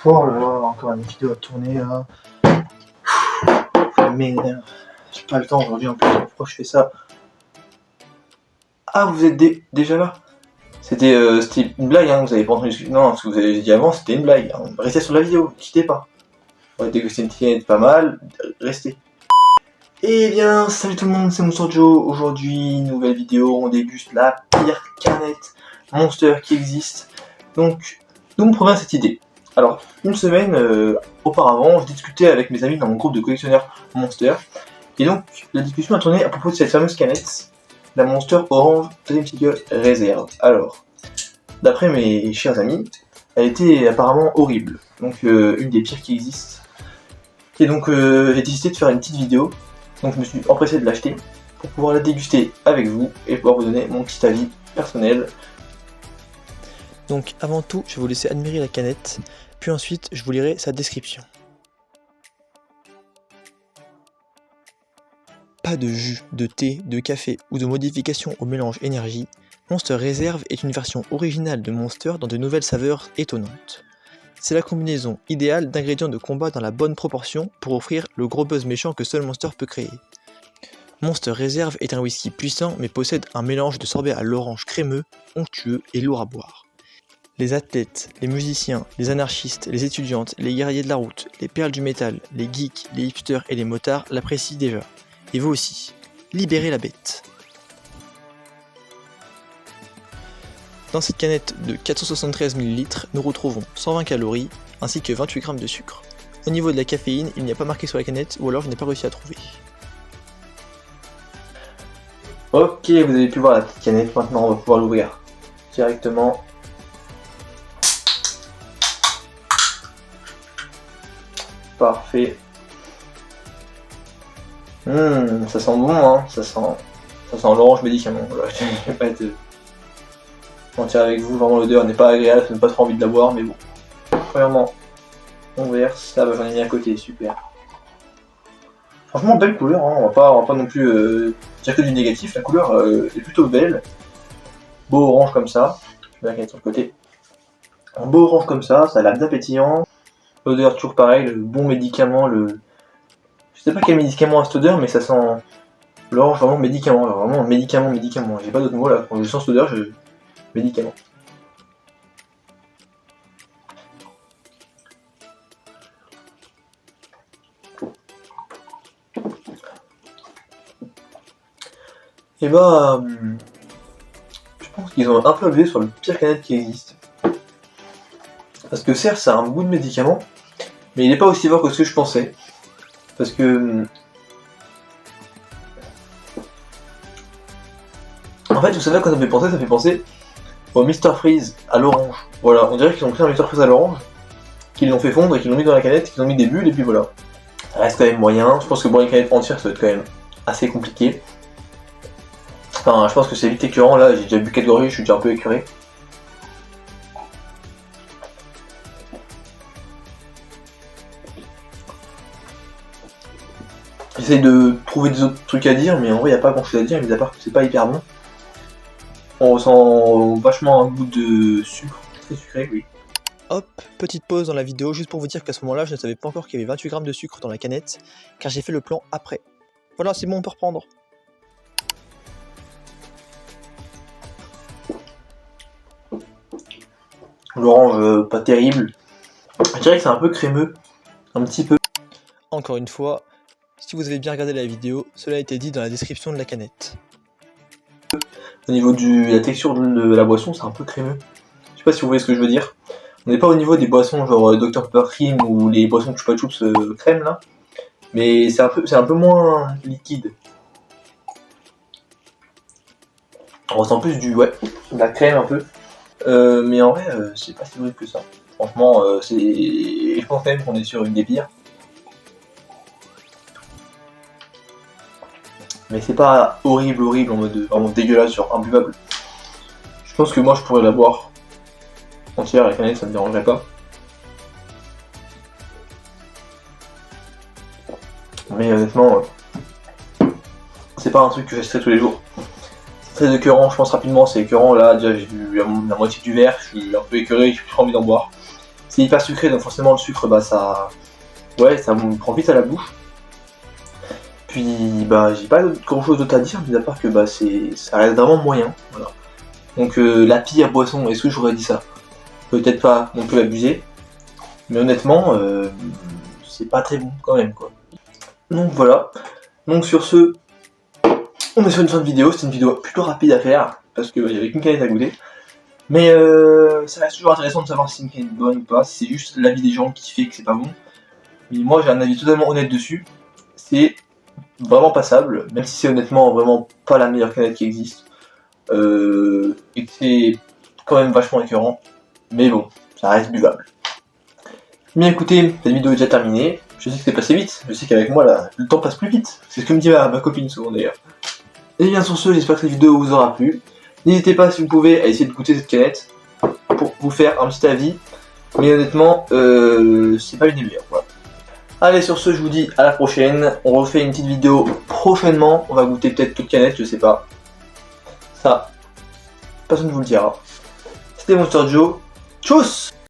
Oh là là, encore une vidéo à tourner là. Ça m'énerve. J'ai pas le temps aujourd'hui en plus, pourquoi je fais ça? Ah, vous êtes déjà là? C'était une blague, hein, vous avez pas entendu. Non, ce que vous avez dit avant, c'était une blague. Hein. Restez sur la vidéo, quittez pas. Ouais, dès que c'est une tienne pas mal, restez. Eh bien, salut tout le monde, c'est Monster Joe. Aujourd'hui, nouvelle vidéo, on déguste la pire canette Monster qui existe. Donc, d'où me provient cette idée? Alors, une semaine auparavant, je discutais avec mes amis dans mon groupe de collectionneurs Monster. Et donc, la discussion a tourné à propos de cette fameuse canette, la Monster Orange Dream Seeker Reserve. Alors, d'après mes chers amis, elle était apparemment horrible. Donc, une des pires qui existent. Et donc, j'ai décidé de faire une petite vidéo. Donc, je me suis empressé de l'acheter pour pouvoir la déguster avec vous et pouvoir vous donner mon petit avis personnel. Donc avant tout, je vais vous laisser admirer la canette, puis ensuite je vous lirai sa description. Pas de jus, de thé, de café ou de modification au mélange énergie, Monster Reserve est une version originale de Monster dans de nouvelles saveurs étonnantes. C'est la combinaison idéale d'ingrédients de combat dans la bonne proportion pour offrir le gros buzz méchant que seul Monster peut créer. Monster Reserve est un whisky puissant mais possède un mélange de sorbet à l'orange crémeux, onctueux et lourd à boire. Les athlètes, les musiciens, les anarchistes, les étudiantes, les guerriers de la route, les perles du métal, les geeks, les hipsters et les motards l'apprécient déjà. Et vous aussi. Libérez la bête. Dans cette canette de 473 ml, nous retrouvons 120 calories ainsi que 28 g de sucre. Au niveau de la caféine, il n'y a pas marqué sur la canette ou alors je n'ai pas réussi à trouver. Ok, vous avez pu voir la petite canette, maintenant on va pouvoir l'ouvrir directement. Parfait. Ça sent bon, hein. Ça sent l'orange médicament. Voilà, je vais pas être mentir avec vous, vraiment l'odeur n'est pas agréable, ça n'a pas trop envie de la boire, mais bon. Premièrement, on verse. Là, j'en ai mis à côté, super. Franchement, belle couleur, hein. On va pas non plus dire que du négatif, la couleur est plutôt belle. Beau orange comme ça. Je vais la canette sur le côté. Un beau orange comme ça a l'air bien pétillant. L'odeur toujours pareil, le bon médicament, je sais pas quel médicament a cette odeur, mais ça sent l'orange vraiment médicament, alors vraiment médicament. J'ai pas d'autre mot là, quand je sens cette odeur, médicament. Et bah, je pense qu'ils ont un peu abusé sur le pire canette qui existe. Parce que certes, ça a un goût de médicament, mais il n'est pas aussi fort que ce que je pensais. Parce que... En fait, vous savez quoi ça me fait penser au Mr Freeze à l'orange. Voilà, on dirait qu'ils ont pris un Mr Freeze à l'orange, qu'ils l'ont fait fondre et qu'ils l'ont mis dans la canette, qu'ils ont mis des bulles et puis voilà. Ça reste quand même moyen, je pense que boire une canette entière ça va être quand même assez compliqué. Enfin, je pense que c'est vite écœurant, là j'ai déjà bu 4 gorgées, je suis déjà un peu écœuré. J'essaye de trouver des autres trucs à dire, mais en vrai, il n'y a pas grand chose à dire, mis à part que c'est pas hyper bon. On ressent vachement un goût de sucre, très sucré, oui. Hop, petite pause dans la vidéo juste pour vous dire qu'à ce moment-là, je ne savais pas encore qu'il y avait 28 g de sucre dans la canette, car j'ai fait le plan après. Voilà, c'est bon, on peut reprendre. L'orange, pas terrible. Je dirais que c'est un peu crémeux, un petit peu. Encore une fois, si vous avez bien regardé la vidéo, cela a été dit dans la description de la canette. Au niveau de la texture de la boisson, c'est un peu crémeux. Je sais pas si vous voyez ce que je veux dire. On n'est pas au niveau des boissons genre Dr Pepper Cream ou les boissons Chupa Chups crème là. Mais c'est un peu moins liquide. On ressent plus de la crème un peu. Mais en vrai, c'est pas si horrible que ça. Franchement, je pense quand même qu'on est sur une des pires. Mais c'est pas horrible en mode vraiment dégueulasse, genre imbuvable. Je pense que moi je pourrais la boire entière avec la canette, ça me dérangerait pas. Mais honnêtement, c'est pas un truc que j'achèterais tous les jours. C'est très écœurant, je pense rapidement, c'est écœurant. Là, déjà j'ai bu la moitié du verre, je suis un peu écœuré, j'ai plus envie d'en boire. c'est hyper sucré, donc forcément le sucre, bah ça... Ouais, ça me prend vite à la bouche. Puis, bah, j'ai pas grand chose d'autre à dire, mis à part que bah, ça reste vraiment moyen. Voilà. Donc, la pire boisson, est-ce que j'aurais dit ça? Peut-être pas non plus abusé. Mais honnêtement, c'est pas très bon quand même, quoi. Donc voilà. Donc sur ce, on est sur une fin de vidéo. C'est une vidéo plutôt rapide à faire, parce qu'il y avait qu'une canette à goûter. Mais ça reste toujours intéressant de savoir si c'est une canette bonne ou pas, si c'est juste l'avis des gens qui fait que c'est pas bon. Mais moi j'ai un avis totalement honnête dessus. C'est vraiment passable, même si c'est honnêtement vraiment pas la meilleure canette qui existe. Et que c'est quand même vachement écœurant. Mais bon, ça reste buvable. Bien écoutez, cette vidéo est déjà terminée. Je sais que c'est passé vite, je sais qu'avec moi là, le temps passe plus vite. C'est ce que me dit ma copine souvent d'ailleurs. Et bien sur ce, j'espère que cette vidéo vous aura plu. N'hésitez pas si vous pouvez à essayer de goûter cette canette pour vous faire un petit avis. Mais honnêtement, c'est pas une des meilleures. Voilà. Allez, sur ce, je vous dis à la prochaine. On refait une petite vidéo prochainement. On va goûter peut-être toute canette, je sais pas. Ça, personne ne vous le dira. C'était Monster Joe. Tchuss!